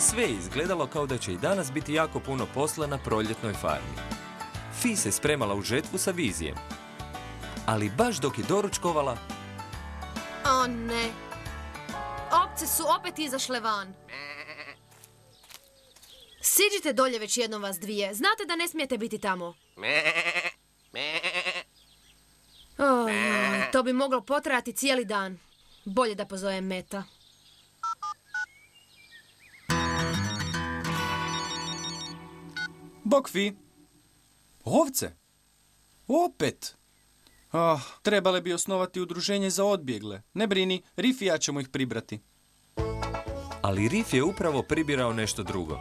Sve je izgledalo kao da će i danas biti jako puno posla na proljetnoj farmi. Fi se spremala u žetvu sa Vizijem. Ali baš dok je doručkovala... O ne. Ovce su opet izašle van. Siđite dolje već jednom vas dvije. Znate da ne smijete biti tamo. To bi moglo potrajati cijeli dan. Bolje da pozovem Meta. Bok Fi. Ovce? Opet? Trebale bi osnovati udruženje za odbjegle. Ne brini, Rif i ja ćemo ih pribrati. Ali Rif je upravo pribirao nešto drugo.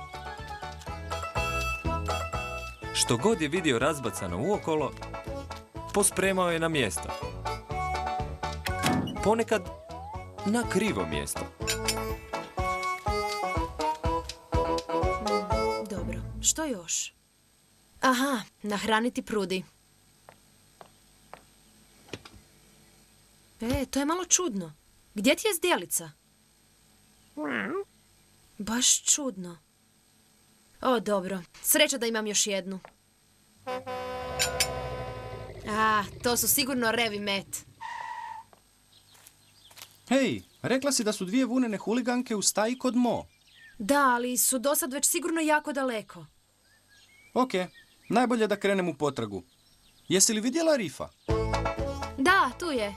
Što god je vidio razbacano uokolo, pospremao je na mjesto. Ponekad na krivo mjesto. Dobro, što još? Aha, nahraniti prudi. To je malo čudno. Gdje ti je zdjelica? Baš čudno. O, dobro. Sreća da imam još jednu. To su sigurno Rev i Met. Hej, rekla si da su dvije vunene huliganke u staji kod Mo. Da, ali su dosad već sigurno jako daleko. Ok, najbolje da krenem u potragu. Jesi li vidjela Rifa? Da, tu je.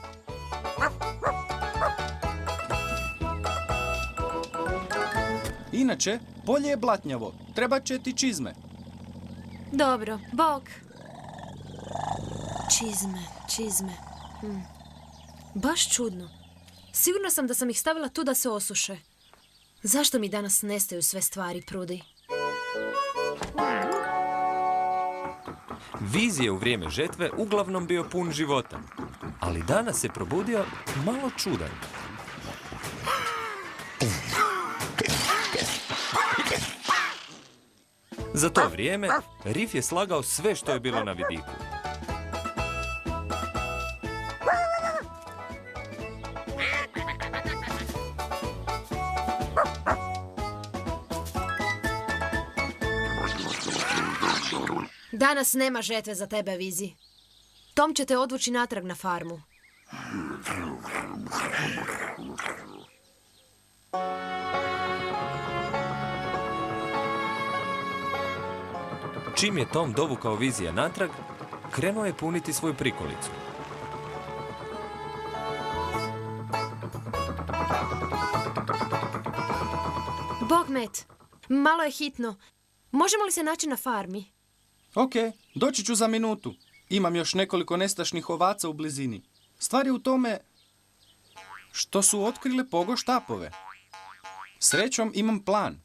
Inače, polje je blatnjavo. Treba će ti čizme. Dobro, bok. Čizme. Baš čudno. Sigurna sam da sam ih stavila tu da se osuše. Zašto mi danas nestaju sve stvari, prudi? Viz je u vrijeme žetve uglavnom bio pun života. Ali danas se probudio malo čudan. Za to vrijeme, Rif je slagao sve što je bilo na vidiku. Danas nema žetve za tebe, Vizi. Tom će te odvući natrag na farmu. Čim je Tom dovukao Vizija natrag, krenuo je puniti svoju prikolicu. Bog, Met, malo je hitno. Možemo li se naći na farmi? Ok, doći ću za minutu. Imam još nekoliko nestašnih ovaca u blizini. Stvar je u tome što su otkrile pogo štapove. Srećom imam plan.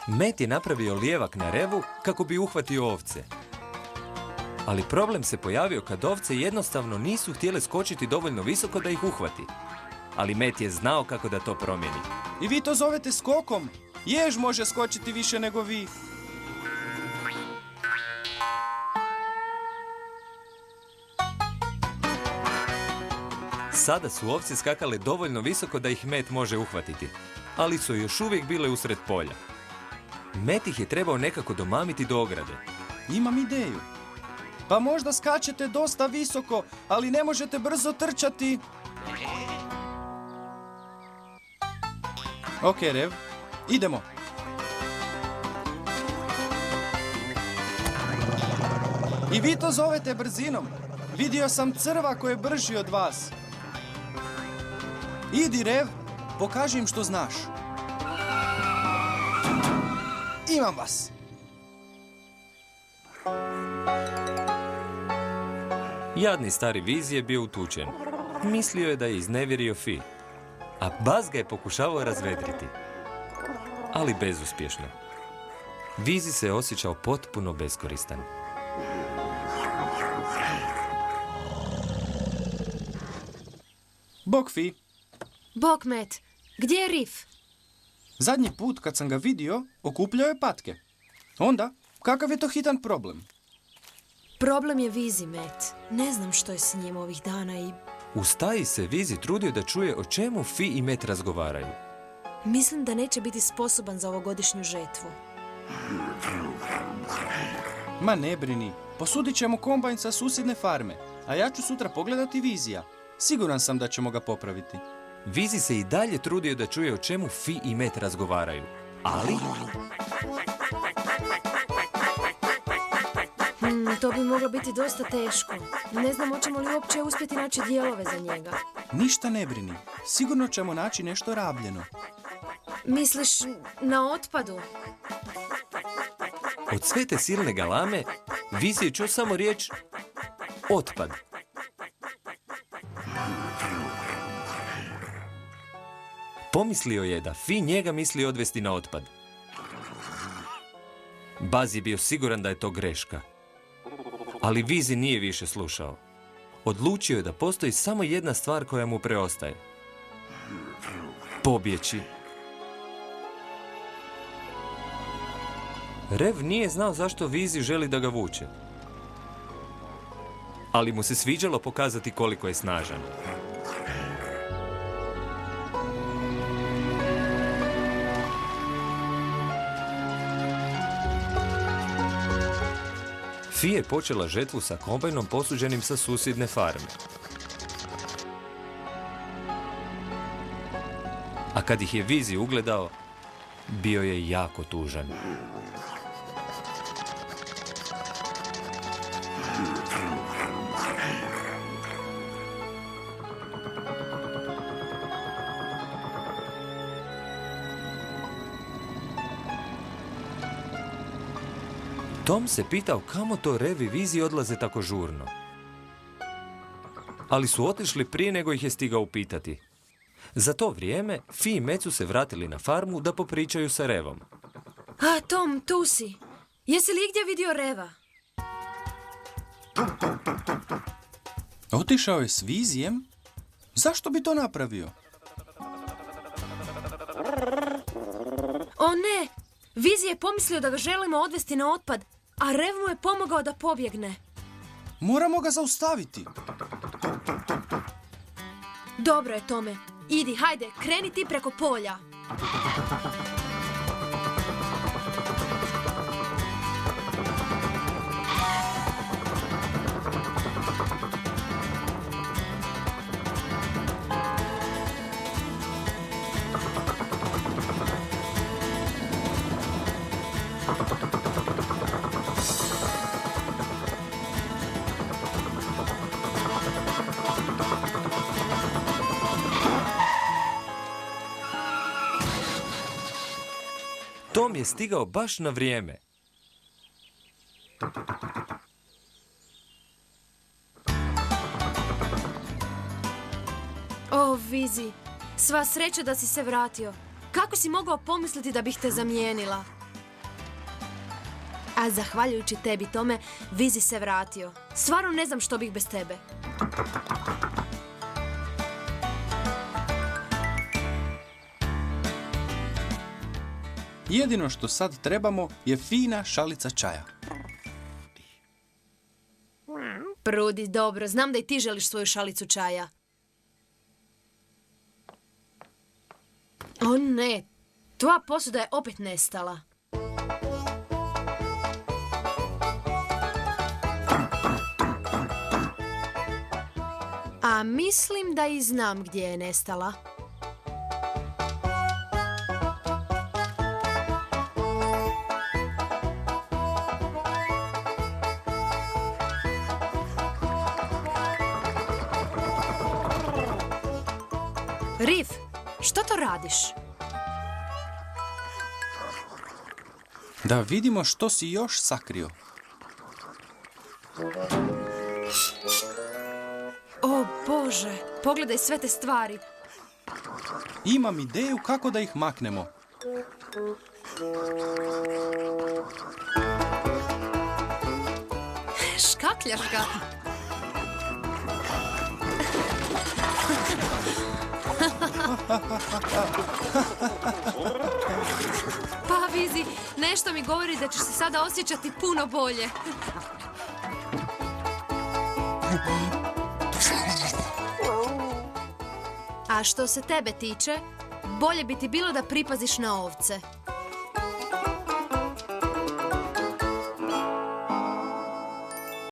Met je napravio lijevak na revu kako bi uhvatio ovce. Ali problem se pojavio kad ovce jednostavno nisu htjele skočiti dovoljno visoko da ih uhvati. Ali Met je znao kako da to promijeni. I vi to zovete skokom? Jež može skočiti više nego vi. Sada su ovce skakale dovoljno visoko da ih Met može uhvatiti, ali su još uvijek bile usred polja. Met ih je trebao nekako domamiti do ograde. Imam ideju. Pa možda skačete dosta visoko, ali ne možete brzo trčati. Ok, Rev, idemo. I vi to zovete brzinom. Vidio sam crva koji je brži od vas. Idi, Rev, pokaži im što znaš. Imam vas. Jadni stari Viz je bio utučen. Mislio je da je iznevjerio Fi, a Baz ga je pokušavao razvedriti. Ali bezuspješno. Vizi se osjećao potpuno beskoristan. Bok, Fi. Bok, Met, gdje je Rif? Zadnji put kad sam ga vidio, okupljao je patke. Onda, kakav je to hitan problem? Problem je Vizi, Met. Ne znam što je s njim ovih dana i... U staji se Vizi trudio da čuje o čemu Fi i Met razgovaraju. Mislim da neće biti sposoban za ovogodišnju žetvu. Ma ne brini, posudit ćemo kombajn sa susjedne farme, a ja ću sutra pogledati Vizija. Siguran sam da ćemo ga popraviti. Vizi se i dalje trudio da čuje o čemu Fi i Met razgovaraju. Ali To bi moglo biti dosta teško. Ne znam hoćemo li uopće uspjeti naći dijelove za njega. Ništa ne brini, sigurno ćemo naći nešto rabljeno. Misliš na otpadu? od sve te silne galame Vizi je čuo samo riječ otpad. Pomislio je da Fi njega misli odvesti na otpad. Baz je bio siguran da je to greška. Ali Vizi nije više slušao. Odlučio je da postoji samo jedna stvar koja mu preostaje. Pobjeći. Rev nije znao zašto Vizi želi da ga vuče. Ali mu se sviđalo pokazati koliko je snažan. Fi je počela žetvu sa kombajnom posuđenim sa susjedne farme. A kad ih je Vizi ugledao, bio je jako tužan. Tom se pitao kamo to Rev i Vizi odlaze tako žurno. Ali su otišli prije nego ih je stigao upitati. Za to vrijeme Fi i Met su se vratili na farmu da popričaju sa Revom. A, Tom, tu si. Jesi li igdje vidio Reva? Otišao je s Vizijem? Zašto bi to napravio? O ne! Vizi je pomislio da ga želimo odvesti na otpad, a Rev mu je pomogao da pobjegne. Moramo ga zaustaviti. Dobro je, Tome. Idi, hajde, kreni ti preko polja. Tom je stigao baš na vrijeme. O, Vizi, sva sreća da si se vratio. Kako si mogao pomisliti da bih te zamijenila? A zahvaljujući tebi, Tome, Vizi se vratio. Stvarno ne znam što bih bez tebe. Jedino što sad trebamo je fina šalica čaja. Prudi, dobro, znam da i ti želiš svoju šalicu čaja. O ne, tvoja posuda je opet nestala. A mislim da i znam gdje je nestala. Riv, što to radiš? Da vidimo što si još sakrio. O Bože, pogledaj sve te stvari. Imam ideju kako da ih maknemo. Škakljaška. Pa, Vizi, nešto mi govori da ćeš se sada osjećati puno bolje. A što se tebe tiče, Bolje bi ti bilo da pripaziš na ovce.